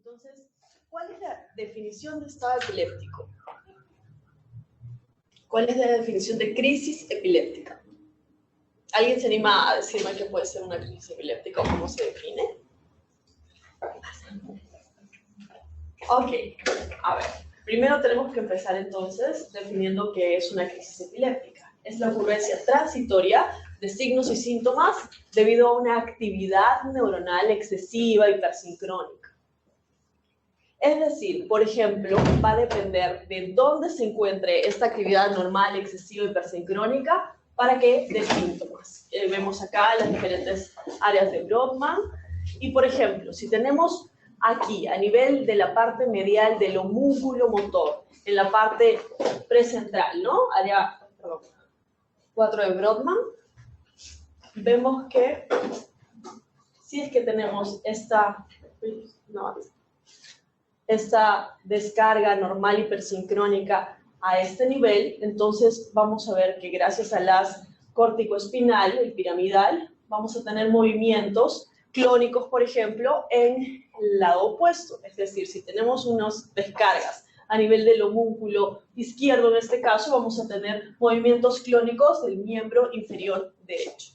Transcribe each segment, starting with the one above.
Entonces, ¿cuál es la definición de estado epiléptico? ¿Cuál es la definición de crisis epiléptica? ¿Alguien se anima a decirme qué puede ser una crisis epiléptica o cómo se define? Ok, a ver. Primero tenemos que empezar entonces definiendo qué es una crisis epiléptica. Es la ocurrencia transitoria de signos y síntomas debido a una actividad neuronal excesiva hipersincrónica. Es decir, por ejemplo, va a depender de dónde se encuentre esta actividad normal excesiva hipersincrónica para que dé síntomas. Vemos acá las diferentes áreas de Brodmann. Y, por ejemplo, si tenemos aquí, a nivel de la parte medial del homúnculo motor, en la parte precentral, ¿no? Área 4 de Brodmann, vemos que si es que tenemos esta descarga normal hipersincrónica a este nivel, entonces vamos a ver que gracias a las corticoespinal, el piramidal, vamos a tener movimientos clónicos, por ejemplo, en el lado opuesto. Es decir, si tenemos unas descargas a nivel del homúnculo izquierdo, en este caso, vamos a tener movimientos clónicos del miembro inferior derecho.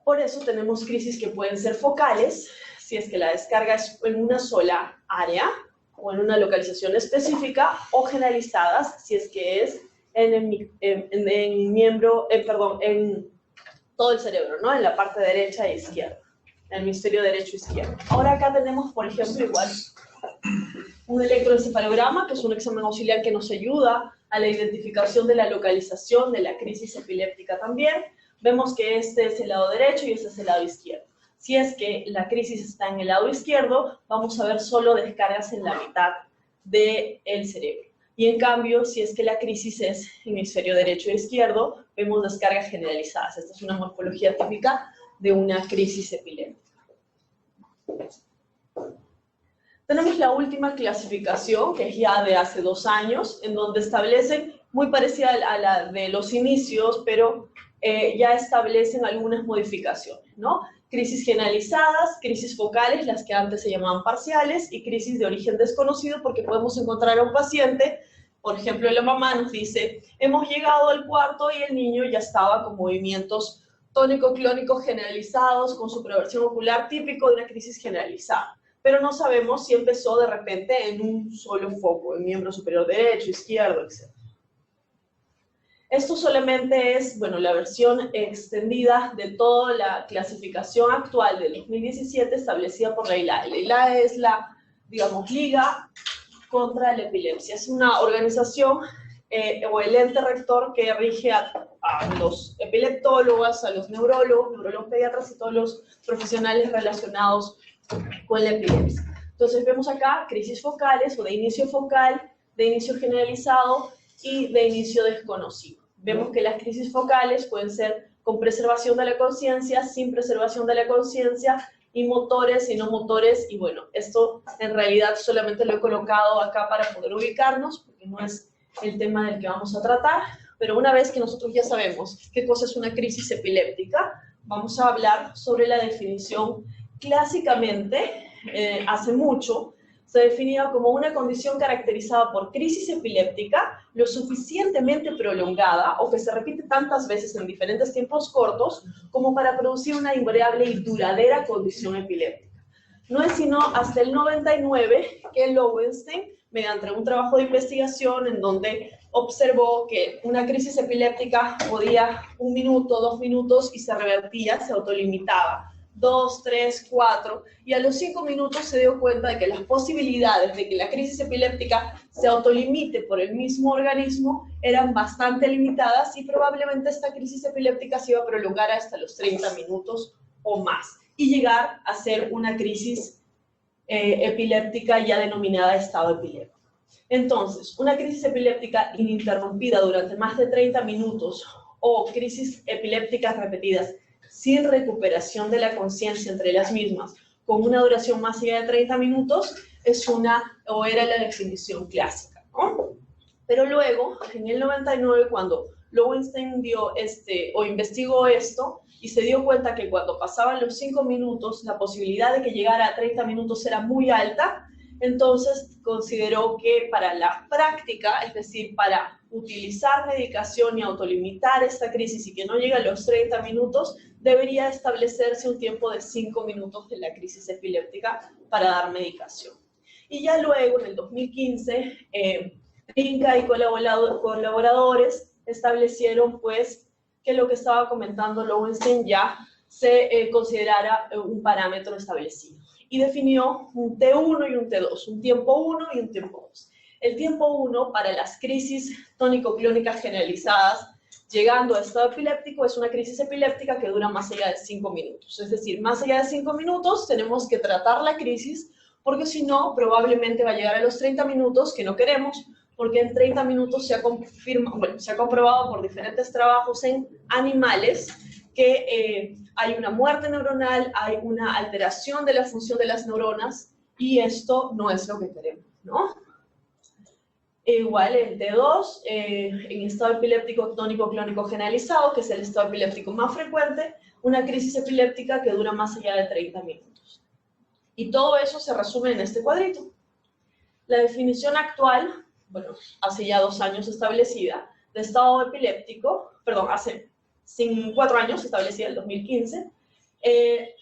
Por eso tenemos crisis que pueden ser focales, si es que la descarga es en una sola área o en una localización específica, o generalizadas, si es que es en todo el cerebro, ¿no? En la parte derecha e izquierda, en el hemisferio derecho e izquierdo. Ahora acá tenemos, por ejemplo, igual un electroencefalograma, que es un examen auxiliar que nos ayuda a la identificación de la localización de la crisis epiléptica también. Vemos que este es el lado derecho y este es el lado izquierdo. Si es que la crisis está en el lado izquierdo, vamos a ver solo descargas en la mitad del cerebro. Y en cambio, si es que la crisis es hemisferio derecho e izquierdo, vemos descargas generalizadas. Esta es una morfología típica de una crisis epiléptica. Tenemos la última clasificación, que es ya de hace 2 años, en donde establecen, muy parecida a la de los inicios, pero ya establecen algunas modificaciones, ¿no? Crisis generalizadas, crisis focales, las que antes se llamaban parciales, y crisis de origen desconocido, porque podemos encontrar a un paciente, por ejemplo, la mamá nos dice, hemos llegado al cuarto y el niño ya estaba con movimientos tónico-clónicos generalizados, con supraversión ocular típico de una crisis generalizada. Pero no sabemos si empezó de repente en un solo foco, en miembro superior derecho, izquierdo, etc. Esto solamente es, bueno, la versión extendida de toda la clasificación actual del 2017 establecida por la ILAE. La ILAE es la, digamos, Liga contra la Epilepsia. Es una organización o el ente rector que rige a los epileptólogos, a los neurólogos pediatras y todos los profesionales relacionados con la epilepsia. Entonces vemos acá crisis focales o de inicio focal, de inicio generalizado y de inicio desconocido. Vemos que las crisis focales pueden ser con preservación de la conciencia, sin preservación de la conciencia, y motores y no motores, y bueno, esto en realidad solamente lo he colocado acá para poder ubicarnos, porque no es el tema del que vamos a tratar, pero una vez que nosotros ya sabemos qué cosa es una crisis epiléptica, vamos a hablar sobre la definición. Clásicamente, hace mucho, se definía como una condición caracterizada por crisis epiléptica lo suficientemente prolongada o que se repite tantas veces en diferentes tiempos cortos como para producir una invariable y duradera condición epiléptica. No es sino hasta el 99 que Lowenstein, mediante un trabajo de investigación en donde observó que una crisis epiléptica podía 1 minuto, 2 minutos y se revertía, se autolimitaba. 2, 3, 4, y a los 5 minutos se dio cuenta de que las posibilidades de que la crisis epiléptica se autolimite por el mismo organismo eran bastante limitadas y probablemente esta crisis epiléptica se iba a prolongar hasta los 30 minutos o más y llegar a ser una crisis epiléptica ya denominada estado epiléptico. Entonces, una crisis epiléptica ininterrumpida durante más de 30 minutos o crisis epilépticas repetidas sin recuperación de la conciencia entre las mismas, con una duración más allá de 30 minutos, era la definición clásica, ¿no? Pero luego, en el 99, cuando Lowenstein investigó esto y se dio cuenta que cuando pasaban los 5 minutos, la posibilidad de que llegara a 30 minutos era muy alta, entonces consideró que para la práctica, es decir, para utilizar medicación y autolimitar esta crisis y que no llegue a los 30 minutos, debería establecerse un tiempo de 5 minutos de la crisis epiléptica para dar medicación. Y ya luego, en el 2015, Trinca y colaboradores establecieron pues que lo que estaba comentando Lowenstein ya se considerara un parámetro establecido y definió un T1 y un T2, un tiempo 1 y un tiempo 2. El tiempo 1 para las crisis tónico-clónicas generalizadas llegando a estado epiléptico es una crisis epiléptica que dura más allá de 5 minutos. Es decir, más allá de 5 minutos tenemos que tratar la crisis porque si no, probablemente va a llegar a los 30 minutos que no queremos, porque en 30 minutos se ha comprobado por diferentes trabajos en animales que hay una muerte neuronal, hay una alteración de la función de las neuronas, y esto no es lo que queremos, ¿no? Igual el T2, en estado epiléptico tónico-clónico generalizado, que es el estado epiléptico más frecuente, una crisis epiléptica que dura más allá de 30 minutos. Y todo eso se resume en este cuadrito. La definición actual, bueno, hace ya 2 años establecida, de estado epiléptico, perdón, hace 4 años establecida, el 2015,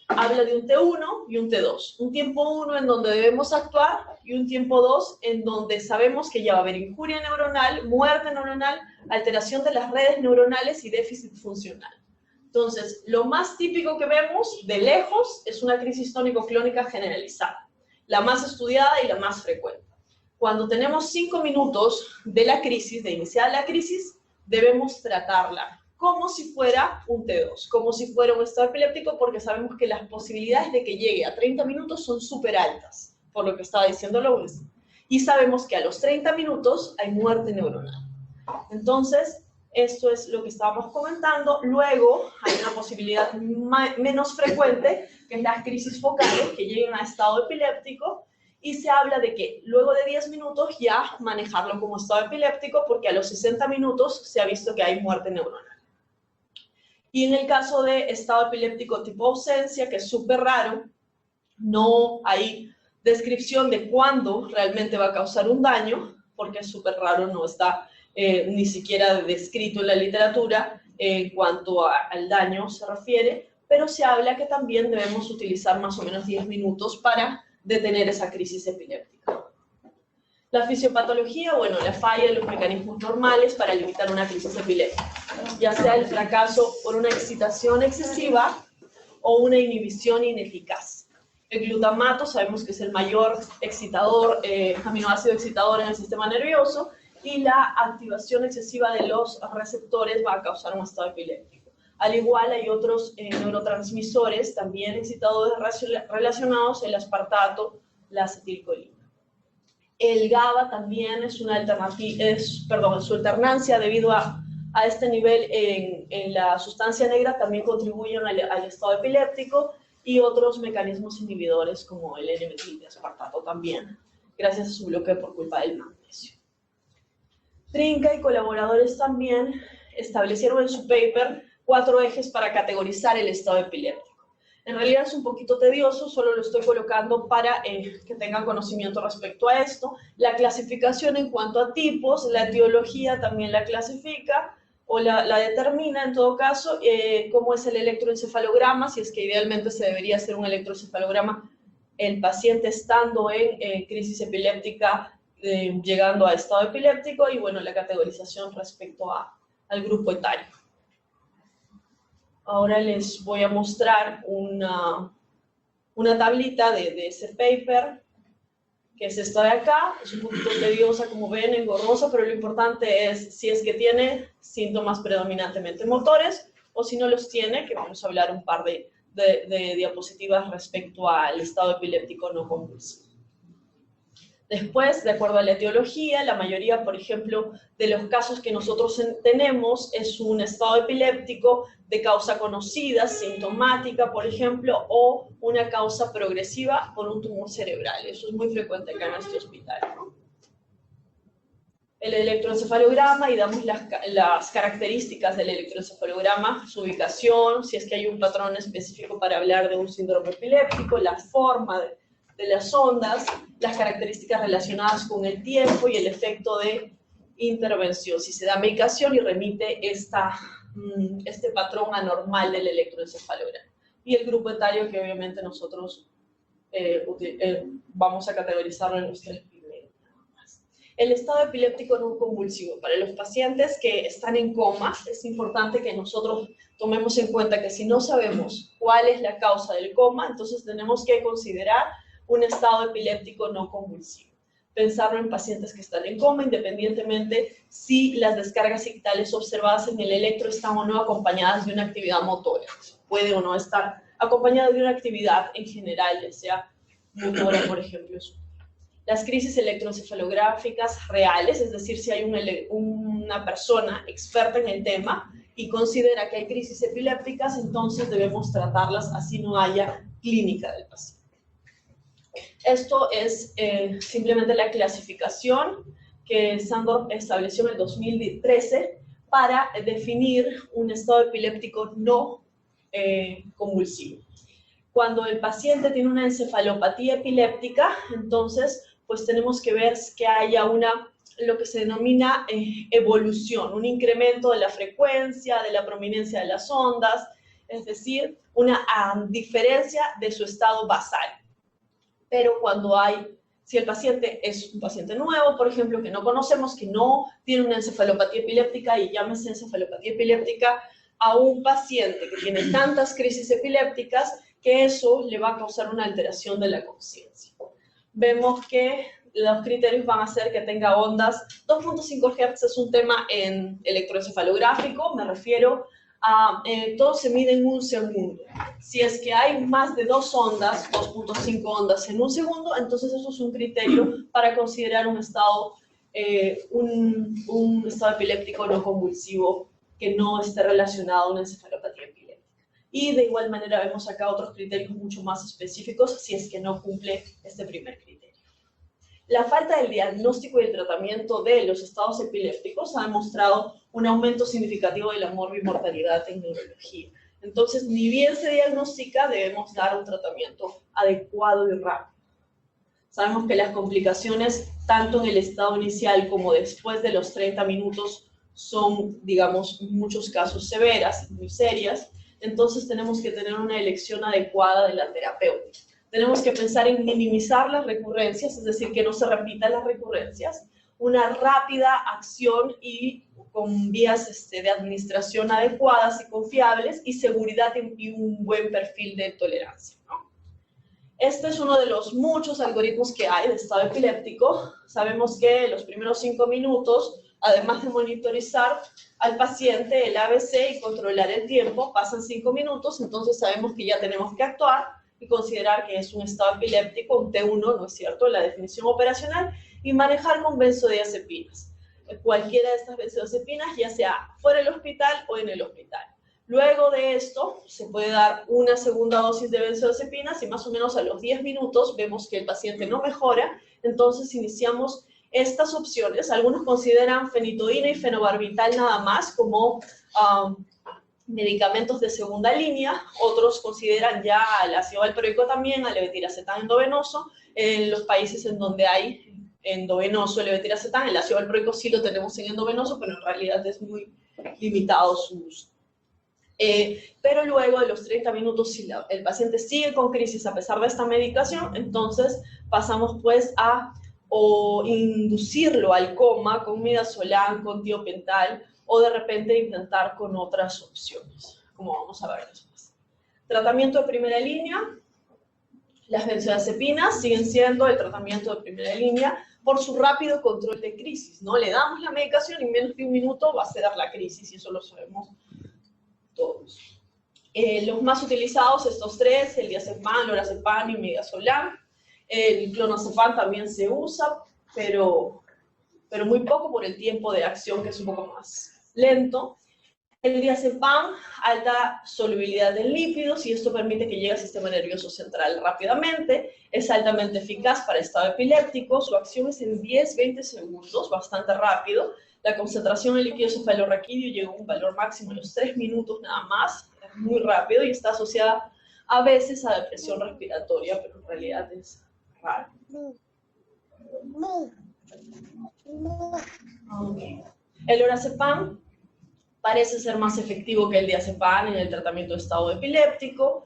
habla de un T1 y un T2. Un tiempo 1 en donde debemos actuar y un tiempo 2 en donde sabemos que ya va a haber injuria neuronal, muerte neuronal, alteración de las redes neuronales y déficit funcional. Entonces, lo más típico que vemos de lejos es una crisis tónico-clónica generalizada, la más estudiada y la más frecuente. Cuando tenemos 5 minutos de la crisis, de iniciar la crisis, debemos tratarla como si fuera un T2, como si fuera un estado epiléptico, porque sabemos que las posibilidades de que llegue a 30 minutos son súper altas, por lo que estaba diciendo Lowenstein. Y sabemos que a los 30 minutos hay muerte neuronal. Entonces, esto es lo que estábamos comentando. Luego, hay una posibilidad menos frecuente, que es las crisis focales, que lleguen a estado epiléptico, y se habla de que luego de 10 minutos ya manejarlo como estado epiléptico, porque a los 60 minutos se ha visto que hay muerte neuronal. Y en el caso de estado epiléptico tipo ausencia, que es súper raro, no hay descripción de cuándo realmente va a causar un daño, porque es súper raro, no está ni siquiera descrito en la literatura en cuanto al daño se refiere, pero se habla que también debemos utilizar más o menos 10 minutos para detener esa crisis epiléptica. La fisiopatología, bueno, la falla de los mecanismos normales para limitar una crisis epiléptica, ya sea el fracaso por una excitación excesiva o una inhibición ineficaz. El glutamato sabemos que es el mayor excitador, aminoácido excitador en el sistema nervioso, y la activación excesiva de los receptores va a causar un estado epiléptico. Al igual hay otros neurotransmisores también excitadores relacionados, el aspartato, la acetilcolina. El GABA también es una alternativa, su alternancia debido a este nivel en la sustancia negra también contribuyen al estado epiléptico, y otros mecanismos inhibidores como el N-metil de aspartato también, gracias a su bloqueo por culpa del magnesio. Trinca y colaboradores también establecieron en su paper 4 ejes para categorizar el estado epiléptico. En realidad es un poquito tedioso, solo lo estoy colocando para que tengan conocimiento respecto a esto. La clasificación en cuanto a tipos, la etiología también la clasifica, o la determina en todo caso, cómo es el electroencefalograma, si es que idealmente se debería hacer un electroencefalograma el paciente estando en crisis epiléptica, llegando a estado epiléptico, y bueno, la categorización respecto al grupo etario. Ahora les voy a mostrar una tablita de ese paper, que es esta de acá. Es un poquito tediosa, como ven, engorrosa, pero lo importante es si es que tiene síntomas predominantemente motores, o si no los tiene, que vamos a hablar un par de diapositivas respecto al estado epiléptico no convulsivo. Después, de acuerdo a la etiología, la mayoría, por ejemplo, de los casos que nosotros tenemos es un estado epiléptico de causa conocida, sintomática, por ejemplo, o una causa progresiva por un tumor cerebral. Eso es muy frecuente acá en este hospital, ¿no? el electroencefalograma y damos las características del electroencefalograma, su ubicación, si es que hay un patrón específico para hablar de un síndrome epiléptico, la forma de las ondas, las características relacionadas con el tiempo y el efecto de intervención, si se da medicación y remite este patrón anormal del electroencefalograma. Y el grupo etario que obviamente nosotros vamos a categorizarlo en los 3 primeros. El estado epiléptico no convulsivo. Para los pacientes que están en coma, es importante que nosotros tomemos en cuenta que si no sabemos cuál es la causa del coma, entonces tenemos que considerar un estado epiléptico no convulsivo. Pensarlo en pacientes que están en coma, independientemente si las descargas ictales observadas en el electro están o no acompañadas de una actividad motora. Puede o no estar acompañada de una actividad en general, ya sea motora, por ejemplo. Las crisis electroencefalográficas reales, es decir, si hay una persona experta en el tema y considera que hay crisis epilépticas, entonces debemos tratarlas así no haya clínica del paciente. Esto es simplemente la clasificación que Sandor estableció en el 2013 para definir un estado epiléptico no convulsivo. Cuando el paciente tiene una encefalopatía epiléptica, entonces pues tenemos que ver que haya lo que se denomina evolución, un incremento de la frecuencia, de la prominencia de las ondas, es decir, una diferencia de su estado basal. Pero si el paciente es un paciente nuevo, por ejemplo, que no conocemos, que no tiene una encefalopatía epiléptica y llámese encefalopatía epiléptica a un paciente que tiene tantas crisis epilépticas que eso le va a causar una alteración de la conciencia. Vemos que los criterios van a ser que tenga ondas 2.5 Hz, es un tema en electroencefalográfico, me refiero a, todo se mide en un segundo. Si es que hay más de 2 ondas, 2.5 ondas en un segundo, entonces eso es un criterio para considerar un estado epiléptico no convulsivo que no esté relacionado a una encefalopatía epiléptica. Y de igual manera vemos acá otros criterios mucho más específicos si es que no cumple este primer criterio. La falta del diagnóstico y el tratamiento de los estados epilépticos ha demostrado un aumento significativo de la morbimortalidad en neurología. Entonces, ni bien se diagnostica, debemos dar un tratamiento adecuado y rápido. Sabemos que las complicaciones, tanto en el estado inicial como después de los 30 minutos, son, digamos, en muchos casos severas, muy serias. Entonces, tenemos que tener una elección adecuada de la terapéutica. Tenemos que pensar en minimizar las recurrencias, es decir, que no se repitan las recurrencias, una rápida acción y con vías de administración adecuadas y confiables y seguridad y un buen perfil de tolerancia, ¿no? Este es uno de los muchos algoritmos que hay de estado epiléptico. Sabemos que los primeros 5 minutos, además de monitorizar al paciente el ABC y controlar el tiempo, pasan 5 minutos, entonces sabemos que ya tenemos que actuar y considerar que es un estado epiléptico, un T1, ¿no es cierto?, la definición operacional, y manejar con benzodiazepinas. Cualquiera de estas benzodiazepinas, ya sea fuera del hospital o en el hospital. Luego de esto, se puede dar una segunda dosis de benzodiazepinas y más o menos a los 10 minutos vemos que el paciente no mejora, entonces iniciamos estas opciones. Algunos consideran fenitoína y fenobarbital nada más como medicamentos de segunda línea, otros consideran ya el ácido valproico también, al levetiracetam endovenoso. En los países en donde hay endovenoso el levetiracetam, el ácido valproico sí lo tenemos en endovenoso, pero en realidad es muy limitado su uso. Pero luego de los 30 minutos, si el paciente sigue con crisis a pesar de esta medicación, entonces pasamos pues a inducirlo al coma con midazolam, con tiopental, o de repente intentar con otras opciones, como vamos a ver después. Tratamiento de primera línea. Las benzodiazepinas siguen siendo el tratamiento de primera línea por su rápido control de crisis, ¿no? Le damos la medicación y en menos de un minuto va a ceder la crisis, y eso lo sabemos todos. Los más utilizados, estos 3, el diazepam, lorazepam y midazolam. El clonazepam también se usa, pero muy poco por el tiempo de acción, que es un poco más lento. El diazepam, alta solubilidad en lípidos, y esto permite que llegue al sistema nervioso central rápidamente. Es altamente eficaz para estado epiléptico. Su acción es en 10-20 segundos, bastante rápido. La concentración en líquido cefalorraquídeo llega a un valor máximo en los 3 minutos nada más. Es muy rápido y está asociada a veces a depresión respiratoria, pero en realidad es raro. Okay. El lorazepam parece ser más efectivo que el diazepam en el tratamiento de estado epiléptico,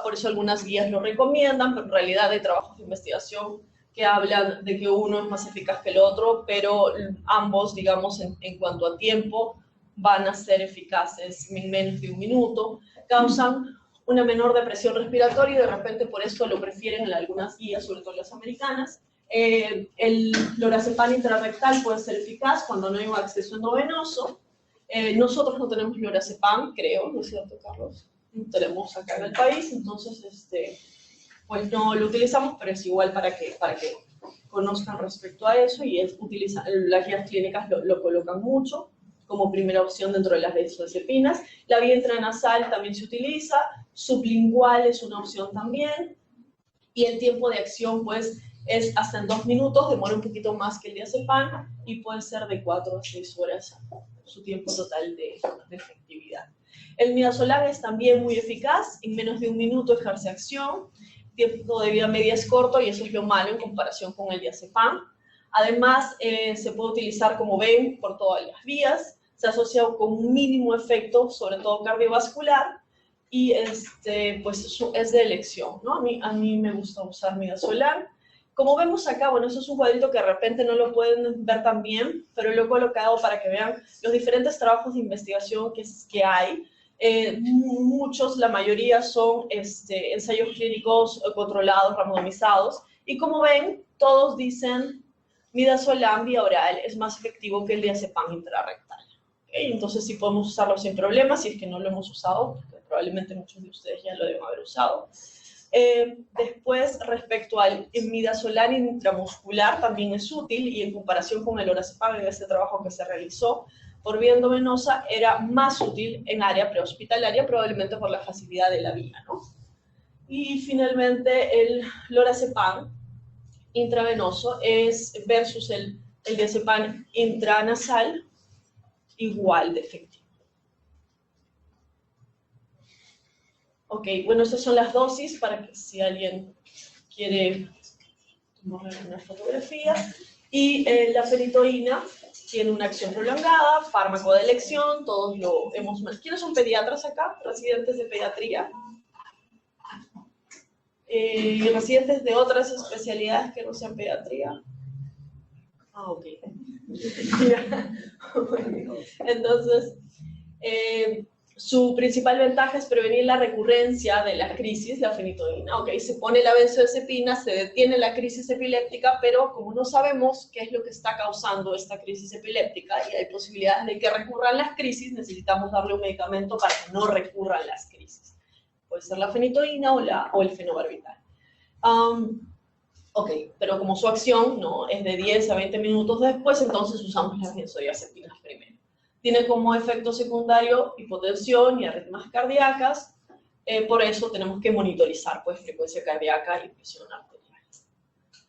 por eso algunas guías lo recomiendan, pero en realidad hay trabajos de investigación que hablan de que uno es más eficaz que el otro, pero ambos, digamos, en cuanto a tiempo, van a ser eficaces en menos de un minuto, causan una menor depresión respiratoria y de repente por eso lo prefieren en algunas guías, sobre todo las americanas. El lorazepam intrarrectal puede ser eficaz cuando no hay un acceso endovenoso. Nosotros no tenemos lorazepam, creo, ¿no es cierto, Carlos? No tenemos acá en el país, entonces pues no lo utilizamos, pero es igual para que conozcan respecto a eso, y las guías clínicas lo colocan mucho como primera opción dentro de las benzodiazepinas. La vía intranasal también se utiliza, sublingual es una opción también, y el tiempo de acción pues es hasta en 2 minutos, demora un poquito más que el diazepam, y puede ser de 4 a 6 horas su tiempo total de efectividad. El midazolam es también muy eficaz, en menos de 1 minuto ejerce acción, tiempo de vida media es corto, y eso es lo malo en comparación con el diazepam. Además, se puede utilizar, como ven, por todas las vías, se asocia con un mínimo efecto, sobre todo cardiovascular, y pues es de elección, ¿no? A mí me gusta usar midazolam. Como vemos acá, bueno, eso es un cuadrito que de repente no lo pueden ver tan bien, pero lo he colocado para que vean los diferentes trabajos de investigación que hay. Muchos, la mayoría son ensayos clínicos controlados, randomizados, y como ven, todos dicen midazolam vía oral es más efectivo que el diazepam intrarrectal. ¿Okay? Entonces sí podemos usarlo sin problemas, si es que no lo hemos usado, porque probablemente muchos de ustedes ya lo deben haber usado. Después, respecto al midazolam intramuscular, también es útil, y en comparación con el lorazepam en este trabajo que se realizó por vía endovenosa, era más útil en área prehospitalaria, probablemente por la facilidad de la vía, ¿no? Y finalmente, el lorazepam intravenoso versus el diazepam intranasal, igual de efectivo. Ok, bueno, estas son las dosis para que si alguien quiere tomar una fotografía. Y la fenitoína tiene una acción prolongada, fármaco de elección, todos lo hemos... ¿Quiénes son pediatras acá? Residentes de pediatría. Residentes de otras especialidades que no sean pediatría. Ah, ok. Entonces, su principal ventaja es prevenir la recurrencia de la crisis, la fenitoína. Okay, se pone la benzodiazepina, se detiene la crisis epiléptica, pero como no sabemos qué es lo que está causando esta crisis epiléptica y hay posibilidades de que recurran las crisis, necesitamos darle un medicamento para que no recurran las crisis. Puede ser la fenitoína o el fenobarbital. Ok, pero como su acción no es de 10 a 20 minutos después, entonces usamos las benzodiazepinas primero. Tiene como efecto secundario hipotensión y arritmias cardíacas, por eso tenemos que monitorizar pues, frecuencia cardíaca y presión arterial.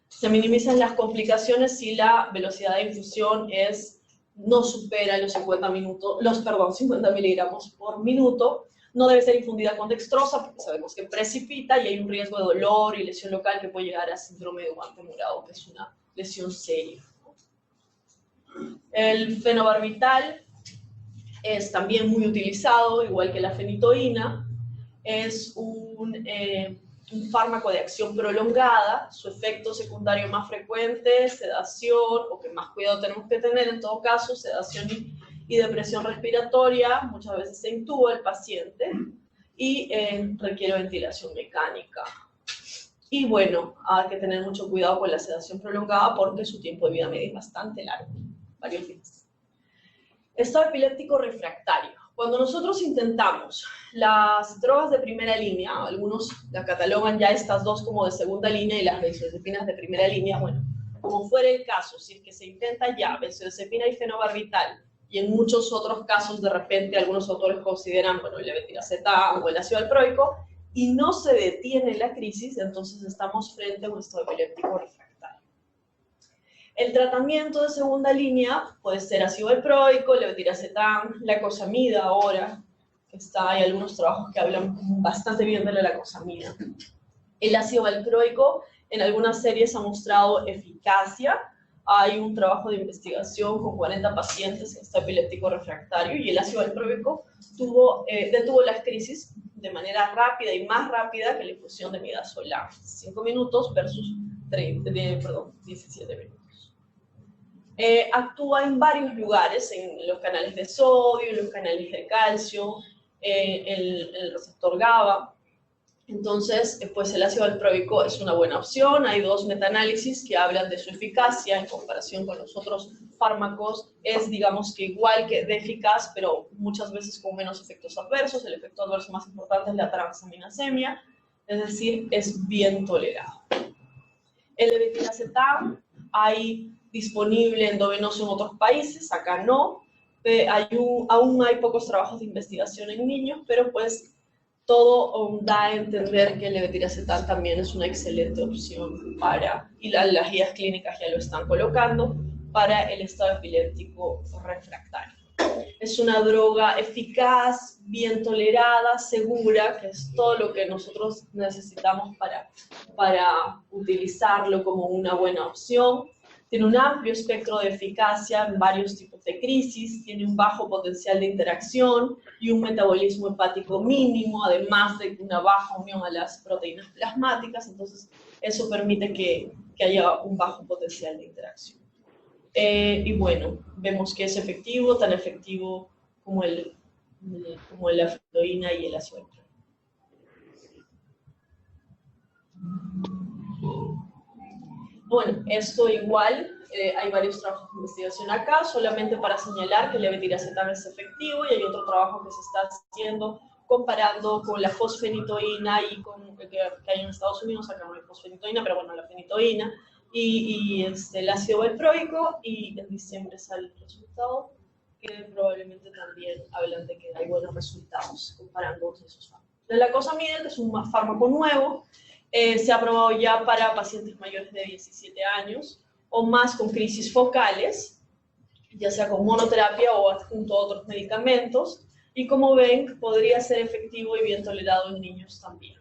Se minimizan las complicaciones si la velocidad de infusión no supera los 50 miligramos por minuto. No debe ser infundida con dextrosa porque sabemos que precipita y hay un riesgo de dolor y lesión local que puede llegar a síndrome de guante morado, que es una lesión seria. El fenobarbital es también muy utilizado, igual que la fenitoína. Es un fármaco de acción prolongada. Su efecto secundario más frecuente, sedación, o que más cuidado tenemos que tener en todo caso, sedación y depresión respiratoria. Muchas veces se intuba el paciente y requiere ventilación mecánica. Y bueno, hay que tener mucho cuidado con la sedación prolongada porque su tiempo de vida media es bastante largo, varios días. Estado epiléptico refractario. Cuando nosotros intentamos las drogas de primera línea, algunos la catalogan ya estas dos como de segunda línea y las benzodiazepinas de primera línea, bueno, como fuera el caso, si es que se intenta ya benzodiazepina y fenobarbital y en muchos otros casos de repente algunos autores consideran, bueno, el levetiracetam o el ácido valproico, y no se detiene la crisis, entonces estamos frente a un estado epiléptico refractario. El tratamiento de segunda línea puede ser ácido valproico, levetiracetam, lacosamida ahora, que hay algunos trabajos que hablan bastante bien de la lacosamida. El ácido valproico en algunas series ha mostrado eficacia. Hay un trabajo de investigación con 40 pacientes en estado epiléptico refractario y el ácido valproico detuvo las crisis de manera rápida y más rápida que la infusión de midazolam, 5 minutos versus 17 minutos. Actúa en varios lugares, en los canales de sodio, en los canales de calcio, el receptor GABA. Entonces, pues el ácido valproico es una buena opción. Hay 2 metaanálisis que hablan de su eficacia en comparación con los otros fármacos. Es, digamos que igual que de eficaz, pero muchas veces con menos efectos adversos. El efecto adverso más importante es la transaminasemia, es decir, es bien tolerado. El levetiracetam hay disponible endovenoso en otros países, acá no. Aún hay pocos trabajos de investigación en niños, pero pues todo da a entender que el levetiracetam también es una excelente opción para, y las guías clínicas ya lo están colocando, para el estado epiléptico refractario. Es una droga eficaz, bien tolerada, segura, que es todo lo que nosotros necesitamos para utilizarlo como una buena opción. Tiene un amplio espectro de eficacia en varios tipos de crisis, tiene un bajo potencial de interacción y un metabolismo hepático mínimo, además de una baja unión a las proteínas plasmáticas, entonces eso permite que haya un bajo potencial de interacción. Y bueno, vemos que es efectivo, tan efectivo como la fentoína y el ácido valproico. Bueno, esto igual, hay varios trabajos de investigación acá, solamente para señalar que el levetiracetam es efectivo, y hay otro trabajo que se está haciendo comparando con la fosfenitoína y con que hay en Estados Unidos, acá no hay fosfenitoína, pero bueno, la fenitoína, y el ácido valproico, y en diciembre sale el resultado, que probablemente también hablan de que hay buenos resultados comparando esos fármacos. La lacosamida, que es un fármaco nuevo, se ha aprobado ya para pacientes mayores de 17 años o más con crisis focales, ya sea con monoterapia o adjunto a otros medicamentos, y como ven, podría ser efectivo y bien tolerado en niños también.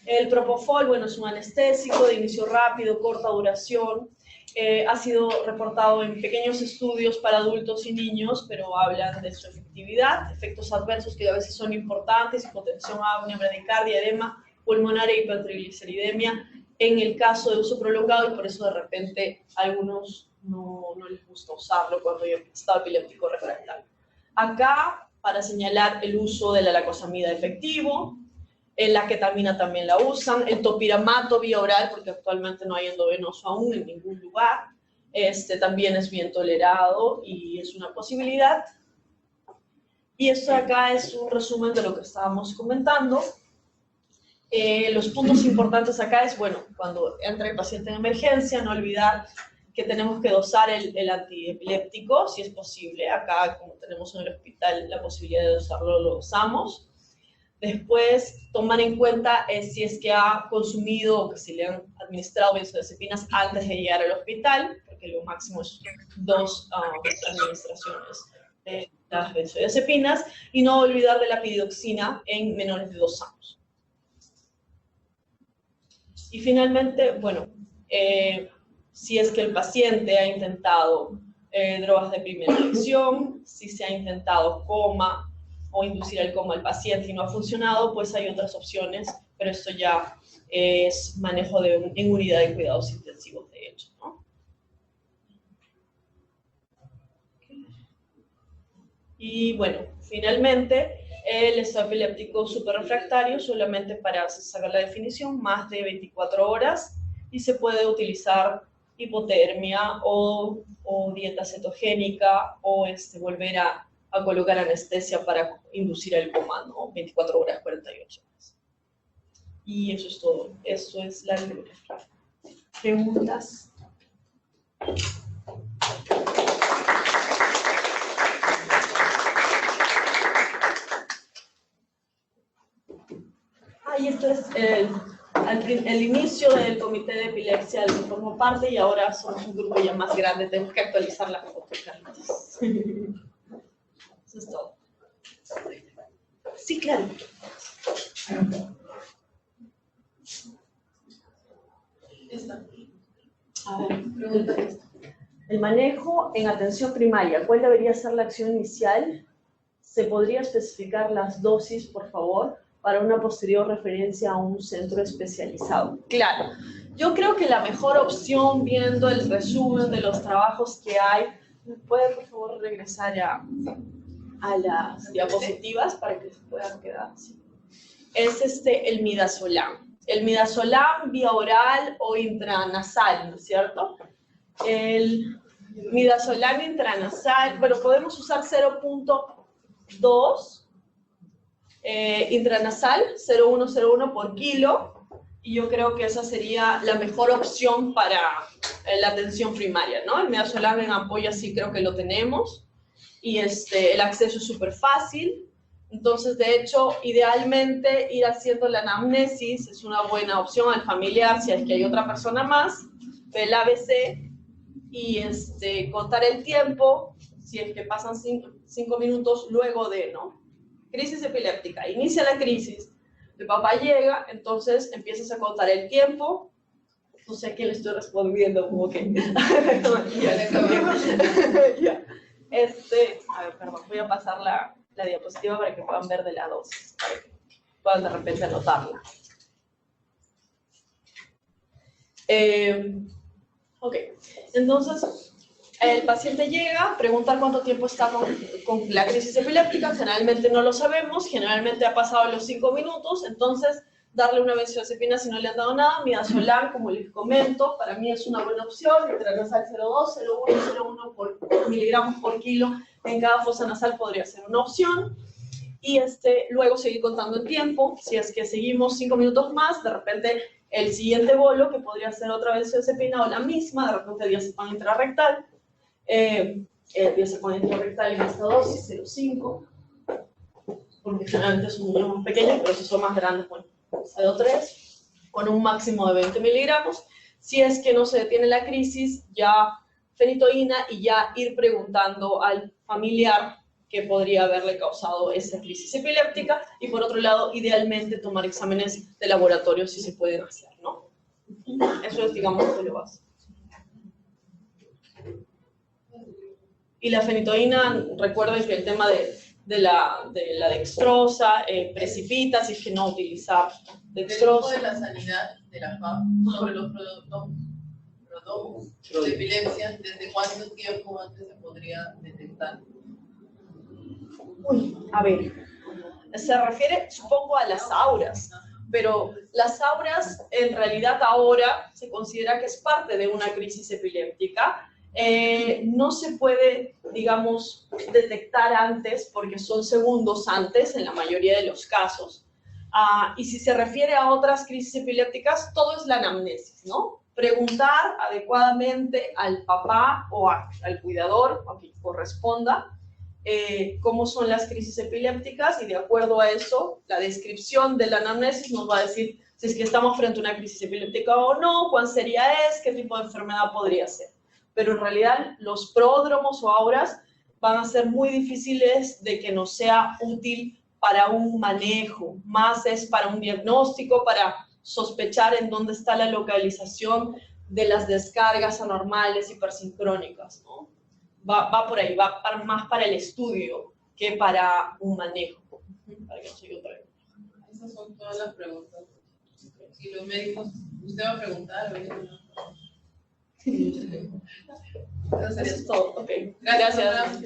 El propofol, bueno, es un anestésico de inicio rápido, corta duración. Ha sido reportado en pequeños estudios para adultos y niños, pero hablan de su efectividad, efectos adversos que a veces son importantes, hipotensión, apnea, bradicardia, edema pulmonar e hipertrigliceridemia en el caso de uso prolongado, y por eso de repente a algunos no les gusta usarlo cuando hay estado epiléptico refractario. Acá, para señalar el uso de la lacosamida efectivo, la ketamina también la usan, el topiramato vía oral, porque actualmente no hay endovenoso aún en ningún lugar, también es bien tolerado y es una posibilidad. Y esto acá es un resumen de lo que estábamos comentando. Los puntos importantes acá es, bueno, cuando entra el paciente en emergencia, no olvidar que tenemos que dosar el antiepiléptico, si es posible. Acá, como tenemos en el hospital la posibilidad de dosarlo, lo dosamos. Después, tomar en cuenta si es que ha consumido o que se le han administrado benzodiazepinas antes de llegar al hospital, porque lo máximo es 2 administraciones de las benzodiazepinas, y no olvidar de la piroxina en menores de 2 años. Y finalmente, bueno, si es que el paciente ha intentado drogas de primera elección, si se ha intentado coma, o inducir el coma al paciente y no ha funcionado, pues hay otras opciones, pero esto ya es manejo en unidad de cuidados intensivos, de hecho, ¿no? Y bueno, finalmente, el estado epiléptico superrefractario, solamente para saber la definición, más de 24 horas, y se puede utilizar hipotermia o dieta cetogénica, o volver a colocar anestesia para inducir el coma, ¿no? 24 horas, 48 horas. Y eso es todo. Eso es la bibliografía. ¿Preguntas? el inicio del comité de epilepsia del que formo parte y ahora somos un grupo ya más grande, tenemos que actualizar la foto, Carlitos. Eso es todo. Sí, claro. A ver, pregunta esta. El manejo en atención primaria, ¿cuál debería ser la acción inicial? ¿Se podría especificar las dosis, por favor, para una posterior referencia a un centro especializado? Claro, yo creo que la mejor opción, viendo el resumen de los trabajos que hay, ¿me puede, por favor, regresar a las diapositivas para que se puedan quedar así? Es el midazolam. El midazolam vía oral o intranasal, ¿no es cierto? El midazolam intranasal, bueno, podemos usar 0.2 intranasal, 0,101 por kilo, y yo creo que esa sería la mejor opción para la atención primaria, ¿no? El midazolam en ampolla sí creo que lo tenemos, y el acceso es súper fácil. Entonces, de hecho, idealmente ir haciendo la anamnesis es una buena opción al familiar si es que hay otra persona más, el ABC, y contar el tiempo, si es que pasan 5 minutos luego de, ¿no? Crisis epiléptica, inicia la crisis, el papá llega, entonces empiezas a contar el tiempo, no sé a qué le estoy respondiendo, como que... ya. A ver, perdón, voy a pasar la diapositiva para que puedan ver de la dosis, para que puedan de repente anotarla. Ok, entonces el paciente llega, preguntar cuánto tiempo está con la crisis epiléptica, generalmente no lo sabemos, generalmente ha pasado los 5 minutos, entonces darle una benzodiazepina si no le han dado nada, midazolam, como les comento, para mí es una buena opción, intranasal 0,2, 0,1 por miligramos por kilo en cada fosa nasal podría ser una opción, y luego seguir contando el tiempo, si es que seguimos 5 minutos más, de repente el siguiente bolo, que podría ser otra benzodiazepina o la misma, de repente diazepam intrarrectal, diazepam intrarrectal en esta dosis, 0,5, porque generalmente son números más pequeños, pero si son más grandes, bueno, 0,3, con un máximo de 20 miligramos. Si es que no se detiene la crisis, ya fenitoína y ya ir preguntando al familiar que podría haberle causado esa crisis epiléptica, y por otro lado, idealmente tomar exámenes de laboratorio si se pueden hacer, ¿no? Eso es, digamos, lo que lo básico. Y la fenitoína, recuerden que el tema de la dextrosa precipita si es que no utilizar dextrosa. De la sanidad de la FAP sobre los productos de epilepsia, ¿desde cuánto tiempo antes se podría detectar? Uy, a ver, se refiere supongo a las auras, pero las auras en realidad ahora se considera que es parte de una crisis epiléptica. No se puede, digamos, detectar antes porque son segundos antes en la mayoría de los casos. Y si se refiere a otras crisis epilépticas, todo es la anamnesis, ¿no? Preguntar adecuadamente al papá o al cuidador, a quien corresponda, cómo son las crisis epilépticas, y de acuerdo a eso, la descripción de la anamnesis nos va a decir si es que estamos frente a una crisis epiléptica o no, cuál sería qué tipo de enfermedad podría ser. Pero en realidad los pródromos o auras van a ser muy difíciles de que nos sea útil para un manejo, más es para un diagnóstico, para sospechar en dónde está la localización de las descargas anormales hipersincrónicas, ¿no? Va por ahí, va más para el estudio que para un manejo. Para que no siga otra vez. Esas son todas las preguntas. Si los médicos, usted va a preguntar, Eso es todo, ok. Gracias.